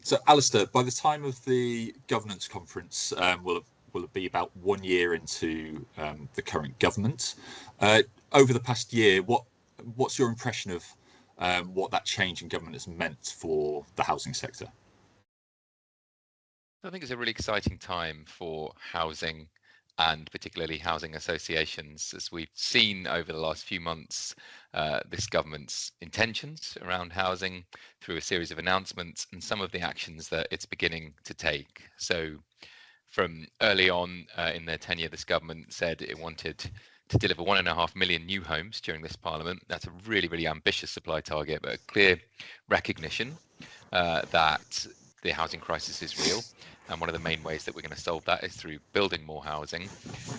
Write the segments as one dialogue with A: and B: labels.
A: So, Alistair, by the time of the governance conference, will it be about 1 year into the current government? Over the past year, what's your impression of what that change in government has meant for the housing sector?
B: I think it's a really exciting time for housing and particularly housing associations, as we've seen over the last few months, this government's intentions around housing through a series of announcements and some of the actions that it's beginning to take. So from early on in their tenure, this government said it wanted to deliver 1.5 million new homes during this parliament. That's a really, really ambitious supply target, but a clear recognition that the housing crisis is real. And one of the main ways that we're going to solve that is through building more housing.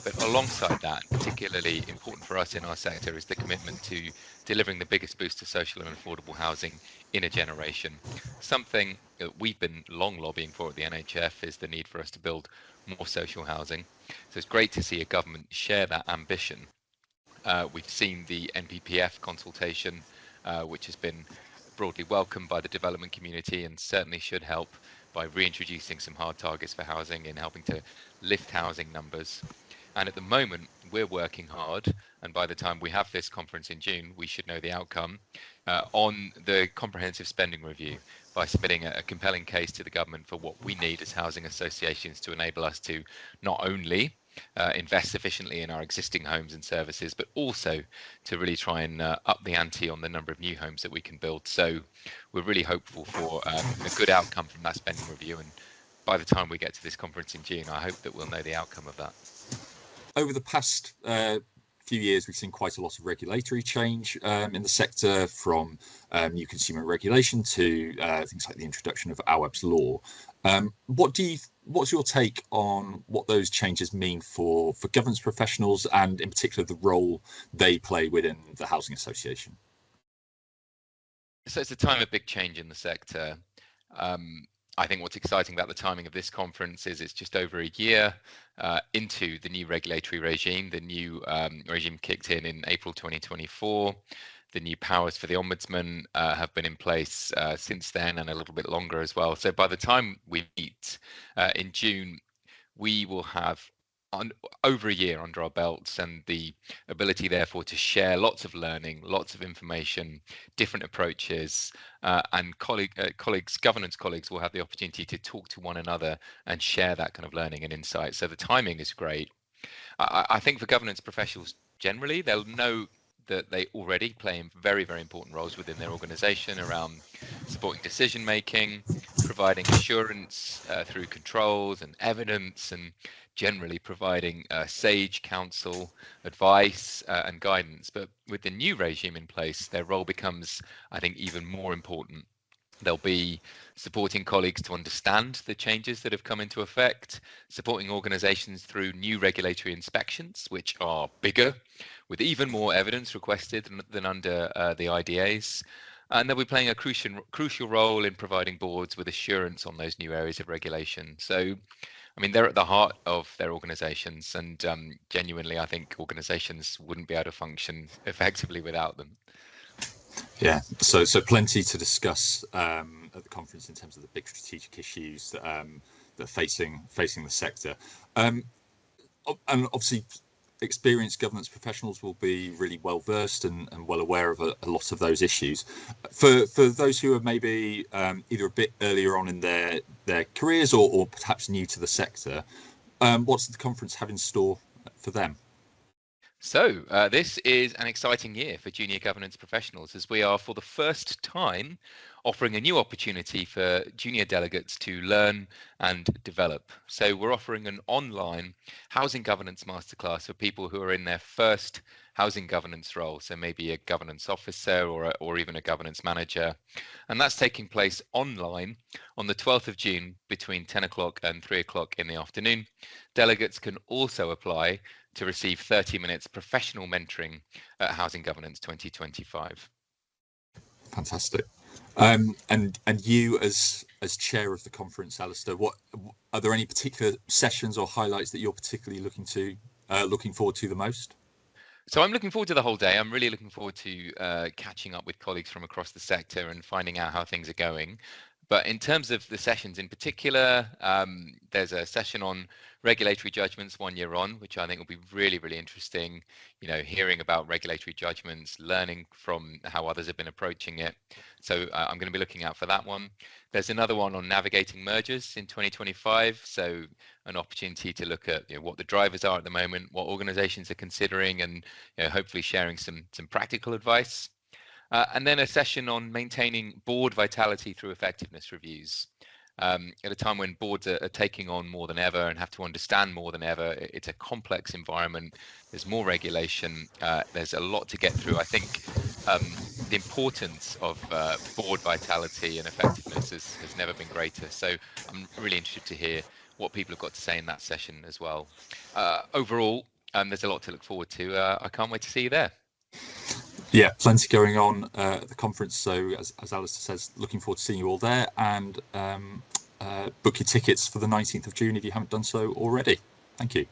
B: But alongside that, particularly important for us in our sector, is the commitment to delivering the biggest boost to social and affordable housing in a generation. Something that we've been long lobbying for at the NHF is the need for us to build more social housing. So it's great to see a government share that ambition. We've seen the NPPF consultation, which has been broadly welcomed by the development community and certainly should help by reintroducing some hard targets for housing and helping to lift housing numbers. And at the moment, we're working hard, and by the time we have this conference in June, we should know the outcome on the comprehensive spending review by submitting a compelling case to the government for what we need as housing associations to enable us to not only invest sufficiently in our existing homes and services, but also to really try and up the ante on the number of new homes that we can build. So we're really hopeful for a good outcome from that spending review. And by the time we get to this conference in June, I hope that we'll know the outcome of that.
A: Over the past few years, we've seen quite a lot of regulatory change in the sector, from new consumer regulation to things like the introduction of Awab's law. What's your take on what those changes mean for governance professionals, and in particular the role they play within the housing association?
B: So it's a time of big change in the sector. I think what's exciting about the timing of this conference is it's just over a year into the new regulatory regime. The new regime kicked in April 2024. The new powers for the Ombudsman have been in place since then, and a little bit longer as well. So by the time we meet in June, we will have over a year under our belts, and the ability therefore to share lots of learning, lots of information, different approaches, and governance colleagues will have the opportunity to talk to one another and share that kind of learning and insight. So the timing is great. I think for governance professionals generally, they'll know that they already play very, very important roles within their organisation around supporting decision making, providing assurance through controls and evidence, and generally providing sage counsel, advice and guidance. But with the new regime in place, their role becomes, I think, even more important. They'll be supporting colleagues to understand the changes that have come into effect, supporting organisations through new regulatory inspections, which are bigger, with even more evidence requested than under the IDAs. And they'll be playing a crucial role in providing boards with assurance on those new areas of regulation. So, I mean, they're at the heart of their organisations, and genuinely, I think organisations wouldn't be able to function effectively without them.
A: Yeah, so plenty to discuss at the conference in terms of the big strategic issues that are facing the sector, and obviously experienced governance professionals will be really well versed and well aware of a lot of those issues. For those who are maybe either a bit earlier on in their careers or perhaps new to the sector, what's the conference have in store for them?
B: So this is an exciting year for junior governance professionals, as we are for the first time offering a new opportunity for junior delegates to learn and develop. So we're offering an online housing governance masterclass for people who are in their first housing governance role, so maybe a governance officer or even a governance manager. And that's taking place online on the 12th of June between 10 o'clock and 3 o'clock in the afternoon. Delegates can also apply to receive 30 minutes professional mentoring at Housing Governance 2025.
A: Fantastic. And you as chair of the conference, Alistair, what are there any particular sessions or highlights that you're particularly looking forward to the most?
B: So I'm looking forward to the whole day. I'm really looking forward to catching up with colleagues from across the sector and finding out how things are going. But in terms of the sessions in particular, there's a session on regulatory judgments 1 year on, which I think will be really, really interesting. You know, hearing about regulatory judgments, learning from how others have been approaching it. So I'm going to be looking out for that one. There's another one on navigating mergers in 2025. So an opportunity to look at, you know, what the drivers are at the moment, what organizations are considering, and, you know, hopefully sharing some practical advice. And then a session on maintaining board vitality through effectiveness reviews. At a time when boards are taking on more than ever and have to understand more than ever, it's a complex environment. There's more regulation. There's a lot to get through. I think the importance of board vitality and effectiveness has never been greater. So I'm really interested to hear what people have got to say in that session as well. Overall, there's a lot to look forward to. I can't wait to see you there.
A: Yeah, plenty going on at the conference. So as Alistair says, looking forward to seeing you all there, and book your tickets for the 19th of June if you haven't done so already. Thank you.